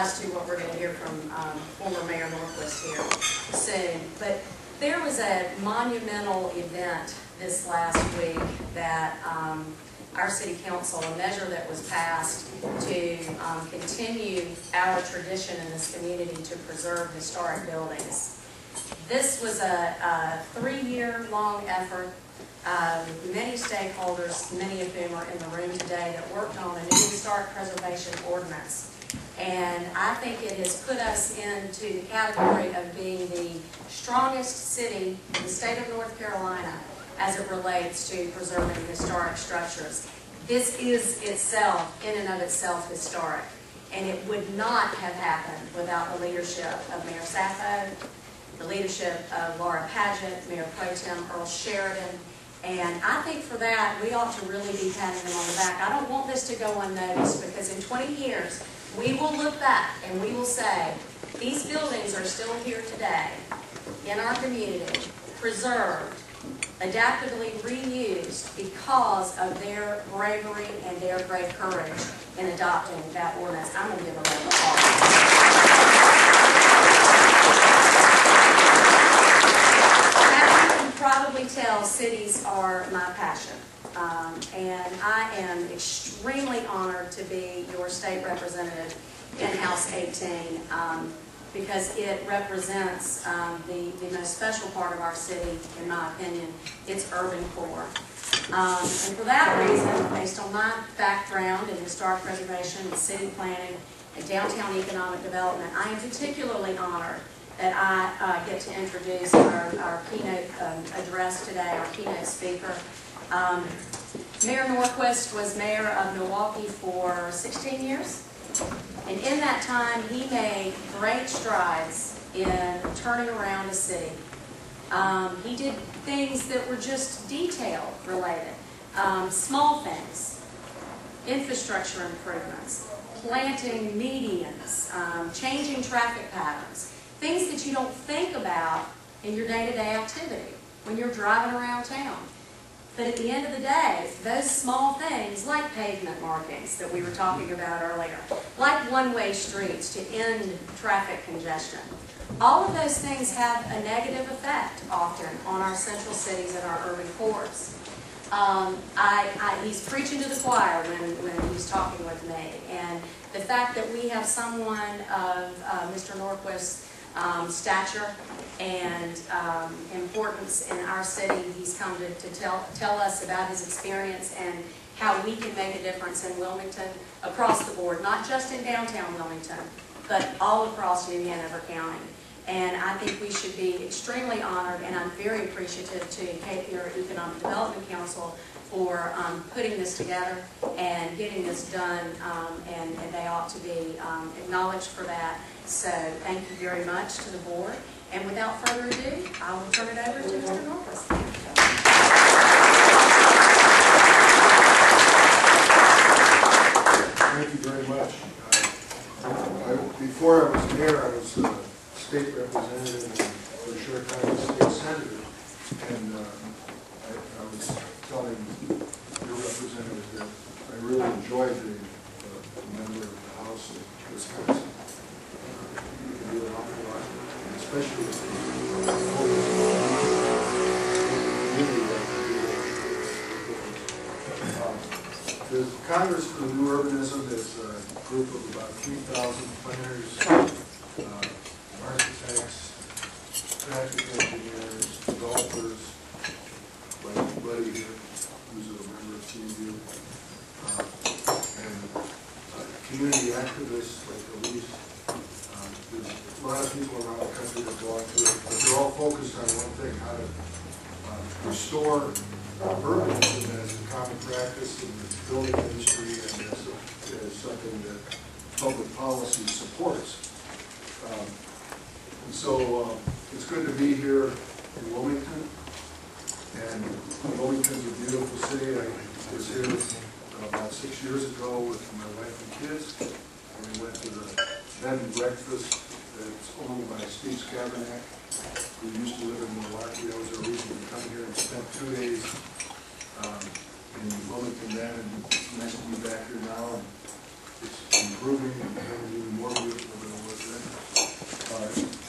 to what we're going to hear from former Mayor Norquist here soon. But there was a monumental event this last week that our City Council, a measure that was passed to continue our tradition in this community to preserve historic buildings. This was a 3-year-long effort with many stakeholders, many of whom are in the room today, that worked on a new historic preservation ordinance. And I think it has put us into the category of being the strongest city in the state of North Carolina as it relates to preserving historic structures. This is itself, in and of itself, historic. And it would not have happened without the leadership of Mayor Sappho, the leadership of Laura Padgett, Mayor Pro Tem Earl Sheridan. And I think for that, we ought to really be patting them on the back. I don't want this to go unnoticed, because in 20 years, we will look back and we will say, these buildings are still here today in our community, preserved, adaptively reused because of their bravery and their great courage in adopting that ordinance. I'm going to give a round of applause. As you can probably tell, cities are my passion. And I am extremely honored to be your state representative in House 18 because it represents the most special part of our city, in my opinion, its urban core. And for that reason, based on my background in historic preservation and city planning and downtown economic development, I am particularly honored that I get to introduce our keynote address today, our keynote speaker. Mayor Norquist was mayor of Milwaukee for 16 years, and in that time he made great strides in turning around the city. He did things that were just detail related, small things, infrastructure improvements, planting medians, changing traffic patterns, things that you don't think about in your day-to-day activity when you're driving around town. But at the end of the day, those small things, like pavement markings that we were talking about earlier, like one-way streets to end traffic congestion, all of those things have a negative effect often on our central cities and our urban cores. He's preaching to the choir when he's talking with me, and the fact that we have someone of Mr. Norquist's stature and importance in our city. He's come to tell us about his experience and how we can make a difference in Wilmington across the board, not just in downtown Wilmington, but all across New Hanover County. And I think we should be extremely honored, and I'm very appreciative to Cape Fear Economic Development Council for putting this together and getting this done, and they ought to be acknowledged for that. So thank you very much to the board. And without further ado, I will turn it over to Mr. Norquist. Thank you very much. Before I was mayor, I was a state representative and for a short time a state senator. And I was telling your representative that I really enjoyed being a member of the House of Wisconsin. You can do an awful lot, especially with the the Congress for New Urbanism is a group of about 3,000 planners, architects, traffic engineers, developers, like everybody here who's a member of CFEDC, and community activists like Elise. There's a lot of people around the country that belong to it, but they're all focused on one thing: how to restore urbanism as a common practice in the building industry and as something that public policy supports. And so it's good to be here in Wilmington. And Wilmington's a beautiful city. I was here about 6 years ago with my wife and kids, and we went to the bed and breakfast that's owned by Steve Skavenak, who used to live in Milwaukee. That was our reason to come here and spend 2 days in Wilmington then, and it's nice to be back here now. It's improving and becoming even more beautiful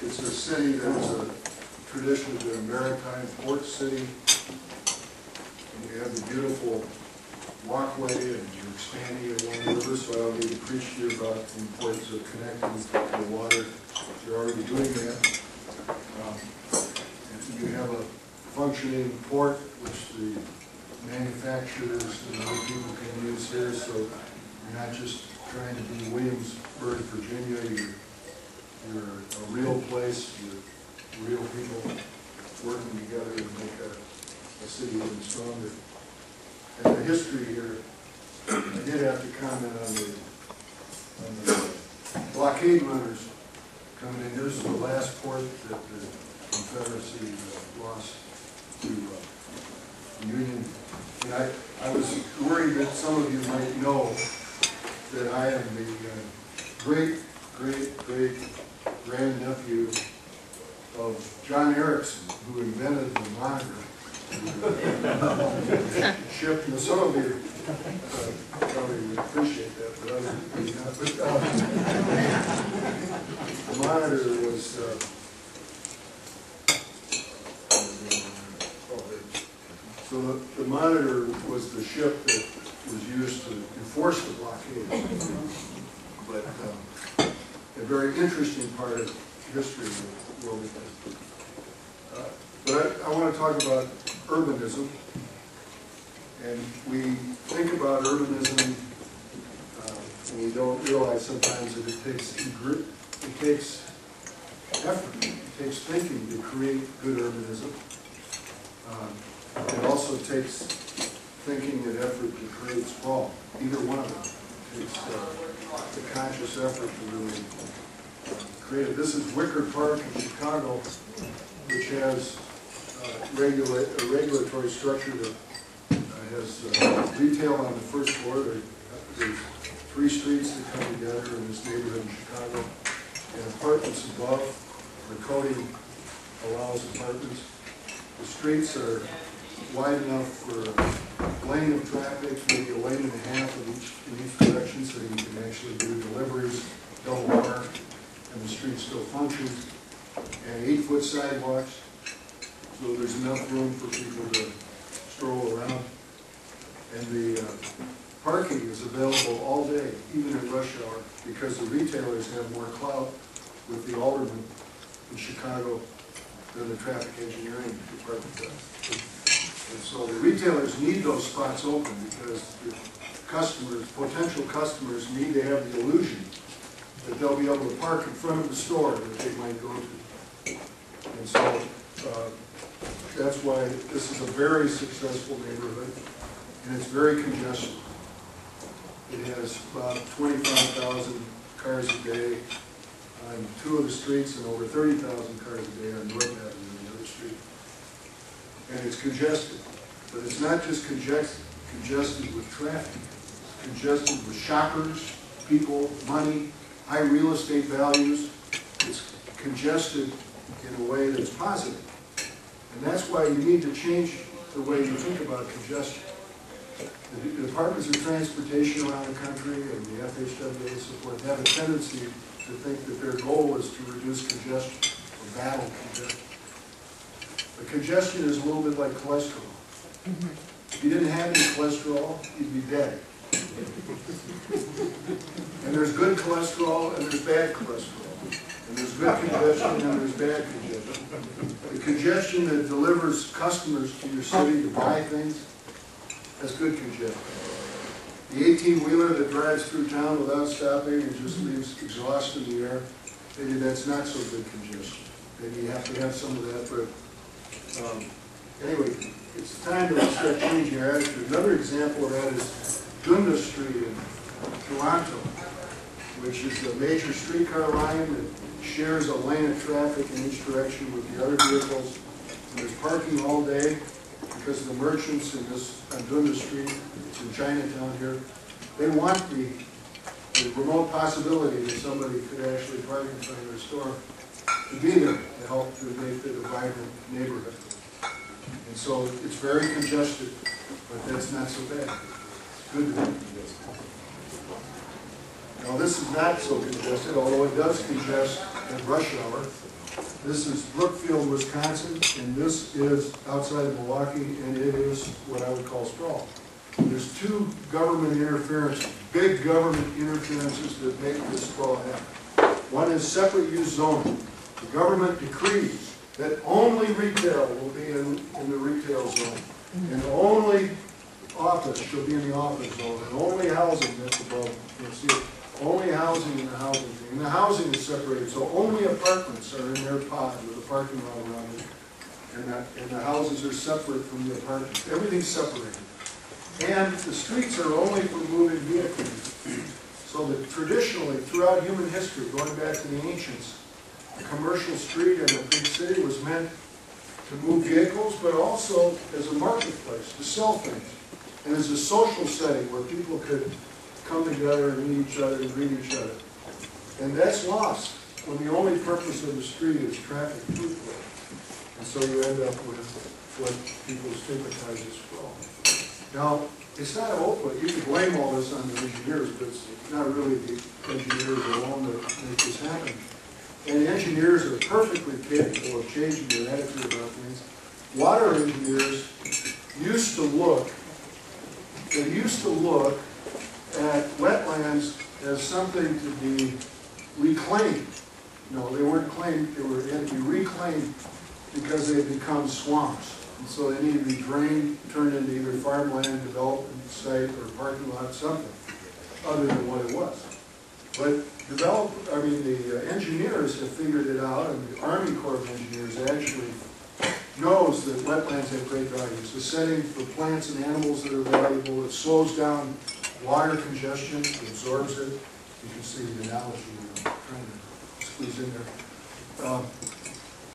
It's a city that is a traditionally been a maritime port city. And you have the beautiful walkway and you're expanding it along the river, so I don't need to preach to you about the importance of connecting to the water. You're already doing that. And you have a functioning port, which the manufacturers and other people can use here, so you're not just trying to be Williamsburg, Virginia. You're a real place. You're real people working together to make a city even stronger. And the history here, I did have to comment on the blockade runners coming in. This is the last port that the Confederacy lost to the Union. And I was worried that some of you might know that I am the great-great-great-grandnephew of John Erickson, who invented the monitor. Ship, and some of you probably would appreciate that, but others may not. But, the monitor was so the monitor was the ship that was used to enforce the blockade. But a very interesting part of history of the world. But I want to talk about urbanism. And we think about urbanism and we don't realize sometimes that it takes effort, it takes thinking to create good urbanism. It also takes thinking and effort to create sprawl. Either one of them takes the conscious effort to really create it. This is Wicker Park in Chicago, which has a regulatory structure that has retail on the first floor. There's 3 streets that come together in this neighborhood in Chicago, and apartments above. The coding allows apartments. The streets are wide enough for a lane of traffic, maybe a lane and a half in each direction, so you can actually do deliveries, double park, and the street still functions. And 8-foot sidewalks, so there's enough room for people to stroll around. And the parking is available all day, even at rush hour, because the retailers have more clout with the aldermen in Chicago than the traffic engineering department does. And so the retailers need those spots open because the customers, potential customers, need to have the illusion that they'll be able to park in front of the store that they might go to. And so that's why this is a very successful neighborhood, and it's very congested. It has about 25,000 cars a day on 2 of the streets and over 30,000 cars a day on North Avenue, the other street. And it's congested, but it's not just congested with traffic. It's congested with shoppers, people, money, high real estate values. It's congested in a way that's positive. And that's why you need to change the way you think about congestion. The departments of transportation around the country and the FHWA and so forth have a tendency to think that their goal is to reduce congestion or battle congestion. But congestion is a little bit like cholesterol. If you didn't have any cholesterol, you'd be dead. And there's good cholesterol and there's bad cholesterol. And there's good congestion and there's bad congestion. The congestion that delivers customers to your city to buy things, that's good congestion. The 18-wheeler that drives through town without stopping and just leaves exhaust in the air, maybe that's not so good congestion. Maybe you have to have some of that, but anyway, it's time to start changing our attitude. Another example of that is Dundas Street in Toronto, which is a major streetcar line that shares a lane of traffic in each direction with the other vehicles. And there's parking all day because the merchants in this on Dundas Street, it's in Chinatown here, they want the remote possibility that somebody could actually park in front of their store to be there to help to make it a vibrant neighborhood. And so it's very congested, but that's not so bad. It's good to be congested. Now, this is not so congested, although it does congest at rush hour. This is Brookfield, Wisconsin, and this is outside of Milwaukee, and it is what I would call sprawl. There's two government interferences, big government interferences that make this sprawl happen. One is separate use zoning. The government decrees that only retail will be in the retail zone, and only office shall be in the office zone, and only housing, that's above, you'll see it, only housing in the housing thing. And the housing is separated, so only apartments are in their pod with a parking lot around it, and the houses are separate from the apartments. Everything's separated. And the streets are only for moving vehicles. So that traditionally, throughout human history, going back to the ancients, a commercial street in a big city was meant to move vehicles, but also as a marketplace, to sell things. And as a social setting where people could come together and meet each other and greet each other. And that's lost when the only purpose of the street is traffic through flow. And so you end up with what people stigmatize as sprawl. Now, it's not you can blame all this on the engineers, but it's not really the engineers alone that make this happen. And engineers are perfectly capable of changing their attitude about things. Water engineers used to look at wetlands as something to be reclaimed. No, they weren't claimed, they had to be reclaimed because they had become swamps. And so they needed to be drained, turned into either farmland, development site, or parking lot, something other than what it was. But the engineers have figured it out, and the Army Corps of Engineers actually knows that wetlands have great value. It's a setting for plants and animals that are valuable. It slows down water congestion, it absorbs it. You can see the analogy I'm trying to squeeze in there.